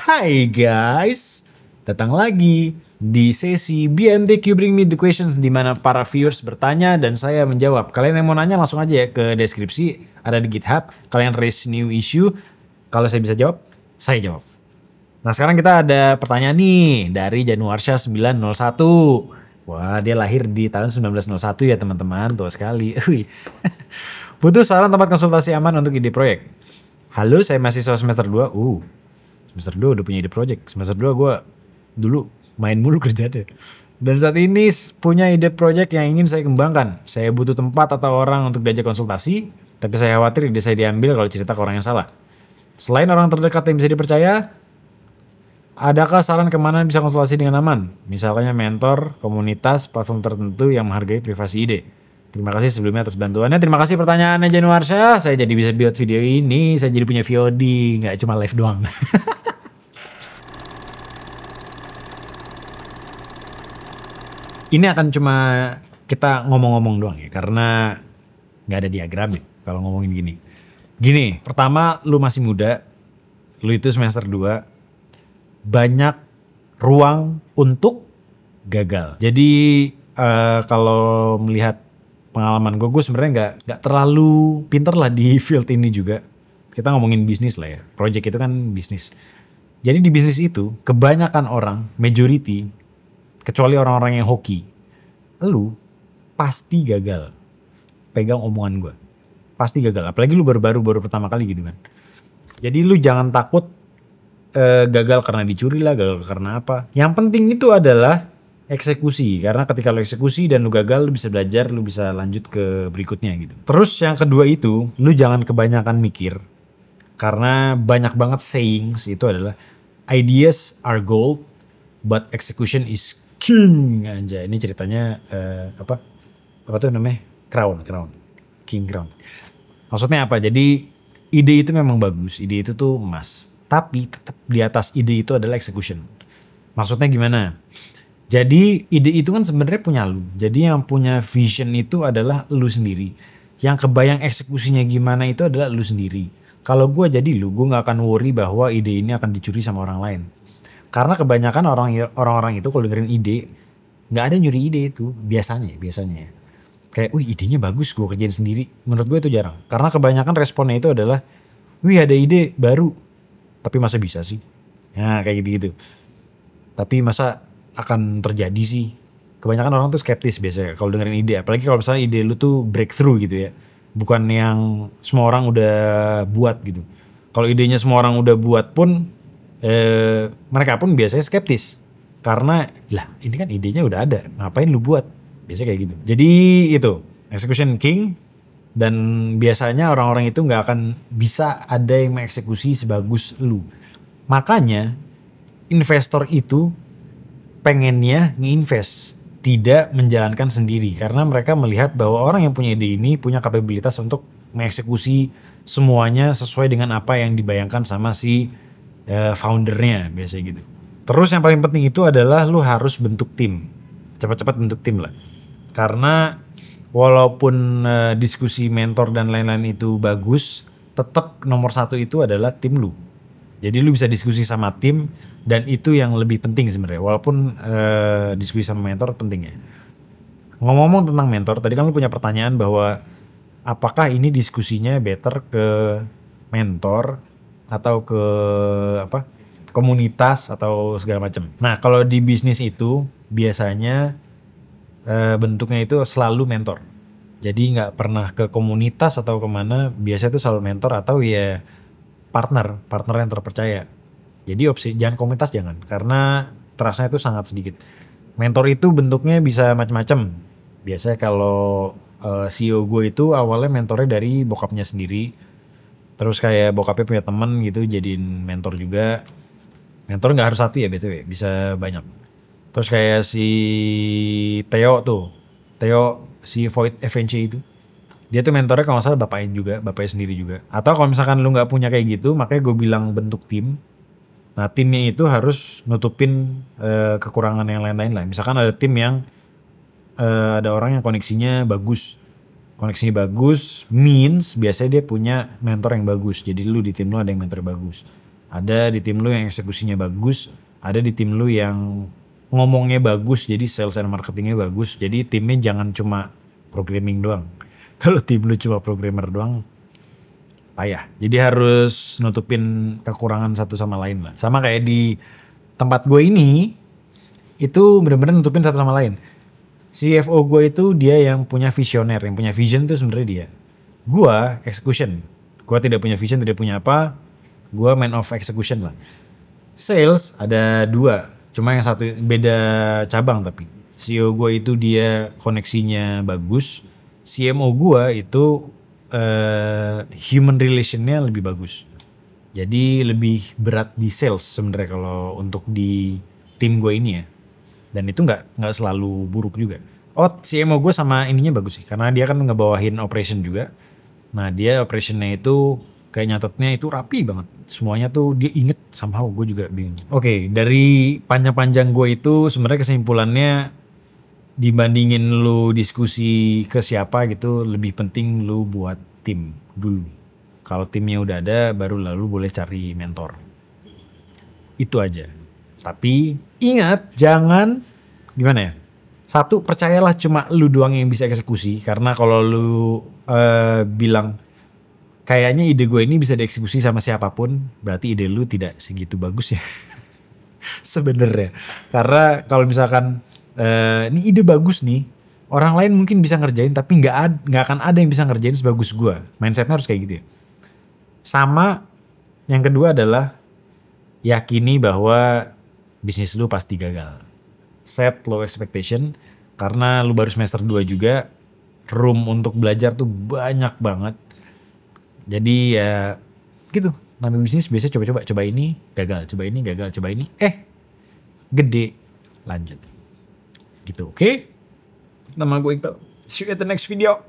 Hai guys, datang lagi di sesi BMTQ Bring Me The Questions di mana para viewers bertanya dan saya menjawab. Kalian yang mau nanya langsung aja ya ke deskripsi, ada di GitHub. Kalian raise new issue, kalau saya bisa jawab, saya jawab. Nah sekarang kita ada pertanyaan nih dari Januarsya 901. Wah dia lahir di tahun 1901 ya teman-teman, tua sekali. Butuh saran tempat konsultasi aman untuk ide proyek. Halo saya mahasiswa semester 2. Semester 2 udah punya ide project. Semester 2 gue dulu main mulu kerja deh. Dan saat ini punya ide project yang ingin saya kembangkan. Saya butuh tempat atau orang untuk diajak konsultasi. Tapi saya khawatir ide saya diambil kalau cerita ke orang yang salah. Selain orang terdekat yang bisa dipercaya, adakah saran kemana bisa konsultasi dengan aman? Misalnya mentor, komunitas, platform tertentu yang menghargai privasi ide. Terima kasih sebelumnya atas bantuannya. Terima kasih pertanyaannya Januarsya. Saya jadi bisa buat video ini. Saya jadi punya VOD, nggak cuma live doang. Ini akan cuma kita ngomong-ngomong doang ya, karena nggak ada diagramnya kalau ngomongin gini. Gini, pertama lu masih muda, lu itu semester 2, banyak ruang untuk gagal. Jadi kalau melihat pengalaman gue sebenarnya nggak terlalu pinter lah di field ini juga. Kita ngomongin bisnis lah ya, project itu kan bisnis. Jadi di bisnis itu kebanyakan orang, majority, kecuali orang-orang yang hoki, lu pasti gagal. Pegang omongan gue, pasti gagal. Apalagi lu baru pertama kali gitu kan. Jadi lu jangan takut gagal karena dicuri lah, gagal karena apa. Yang penting itu adalah eksekusi. Karena ketika lu eksekusi dan lu gagal, lu bisa belajar, lu bisa lanjut ke berikutnya gitu. Terus yang kedua itu, lu jangan kebanyakan mikir. Karena banyak banget sayings itu adalah ideas are gold, but execution is king. Anjay, ini ceritanya apa tuh namanya? Crown. King Crown. Maksudnya apa? Jadi ide itu memang bagus, ide itu tuh emas. Tapi tetap di atas ide itu adalah execution. Maksudnya gimana? Jadi ide itu kan sebenarnya punya lu. Jadi yang punya vision itu adalah lu sendiri. Yang kebayang eksekusinya gimana itu adalah lu sendiri. Kalau gue jadi lu, gue gak akan worry bahwa ide ini akan dicuri sama orang lain. Karena kebanyakan orang-orang itu kalau dengerin ide, nggak ada nyuri ide itu biasanya. Kayak, wih idenya bagus, gue kerjain sendiri. Menurut gue itu jarang. Karena kebanyakan responnya itu adalah, wih ada ide baru, tapi masa bisa sih? Nah kayak gitu-gitu. Tapi masa akan terjadi sih? Kebanyakan orang tuh skeptis biasanya kalau dengerin ide. Apalagi kalau misalnya ide lu tuh breakthrough gitu ya. Bukan yang semua orang udah buat gitu. Kalau idenya semua orang udah buat pun, mereka pun biasanya skeptis karena lah ini kan idenya udah ada, ngapain lu buat, biasanya kayak gitu. Jadi itu execution king, dan biasanya orang-orang itu nggak akan bisa ada yang mengeksekusi sebagus lu. Makanya investor itu pengennya nginvest, tidak menjalankan sendiri, karena mereka melihat bahwa orang yang punya ide ini punya kapabilitas untuk mengeksekusi semuanya sesuai dengan apa yang dibayangkan sama si foundernya biasanya gitu. Terus yang paling penting itu adalah lu harus bentuk tim. Cepat-cepat bentuk tim lah. Karena walaupun diskusi mentor dan lain-lain itu bagus, tetap nomor satu itu adalah tim lu. Jadi lu bisa diskusi sama tim, dan itu yang lebih penting sebenarnya. Walaupun diskusi sama mentor penting ya. Ngomong-ngomong tentang mentor, tadi kan lu punya pertanyaan bahwa apakah ini diskusinya better ke mentor atau ke komunitas atau segala macam. Nah kalau di bisnis itu biasanya bentuknya itu selalu mentor. Jadi nggak pernah ke komunitas atau kemana, biasanya itu selalu mentor atau ya partner yang terpercaya. Jadi opsi jangan komunitas, jangan, karena trustnya itu sangat sedikit. Mentor itu bentuknya bisa macam-macam. Biasanya kalau CEO gue itu awalnya mentornya dari bokapnya sendiri. Terus kayak bokapnya punya temen gitu jadiin mentor juga. Mentor gak harus satu ya BTW, bisa banyak. Terus kayak si Theo si Void FNC itu. Dia tuh mentornya kalau gak salah bapaknya sendiri juga. Atau kalau misalkan lu gak punya kayak gitu, makanya gue bilang bentuk tim. Nah timnya itu harus nutupin kekurangan yang lain-lain lah. Misalkan ada tim yang ada orang yang koneksinya bagus. Koneksinya bagus means biasanya dia punya mentor yang bagus. Jadi lu di tim lu ada yang mentor bagus. Ada di tim lu yang eksekusinya bagus, ada di tim lu yang ngomongnya bagus, jadi sales and marketingnya bagus. Jadi timnya jangan cuma programming doang. Kalau tim lu cuma programmer doang, payah. Jadi harus nutupin kekurangan satu sama lain lah. Sama kayak di tempat gue ini, itu bener-bener nutupin satu sama lain. CFO gue itu dia yang punya visioner, yang punya vision tuh sebenarnya dia. Gue execution. Gue tidak punya vision, tidak punya apa. Gue man of execution lah. Sales ada 2, cuma yang satu beda cabang tapi. CEO gue itu dia koneksinya bagus. CMO gue itu human relationnya lebih bagus. Jadi lebih berat di sales sebenarnya kalau untuk di tim gue ini ya. Dan itu nggak selalu buruk juga. Oh, CMO gue sama ininya bagus sih, karena dia kan ngebawahin operation juga. Nah dia operationnya itu kayak nyatetnya itu rapi banget. Semuanya tuh dia inget somehow, gue juga bingung. Oke, dari panjang-panjang gue itu sebenarnya kesimpulannya dibandingin lu diskusi ke siapa gitu, lebih penting lu buat tim dulu. Kalau timnya udah ada, baru lalu boleh cari mentor. Itu aja. Tapi ingat, jangan gimana ya? Satu, percayalah cuma lu doang yang bisa eksekusi. Karena kalau lu bilang kayaknya ide gue ini bisa dieksekusi sama siapapun, berarti ide lu tidak segitu bagus ya. Sebenarnya. Karena kalau misalkan ini ide bagus nih, orang lain mungkin bisa ngerjain, tapi nggak akan ada yang bisa ngerjain sebagus gue. Mindsetnya harus kayak gitu ya. Sama yang kedua adalah yakini bahwa bisnis lu pasti gagal. Set low expectation, karena lu baru semester 2 juga, room untuk belajar tuh banyak banget. Jadi ya gitu, namanya bisnis biasanya coba ini, gagal, coba ini, gagal, coba ini, gede, lanjut. Gitu, oke? Nama gue Iqbal, see you at the next video.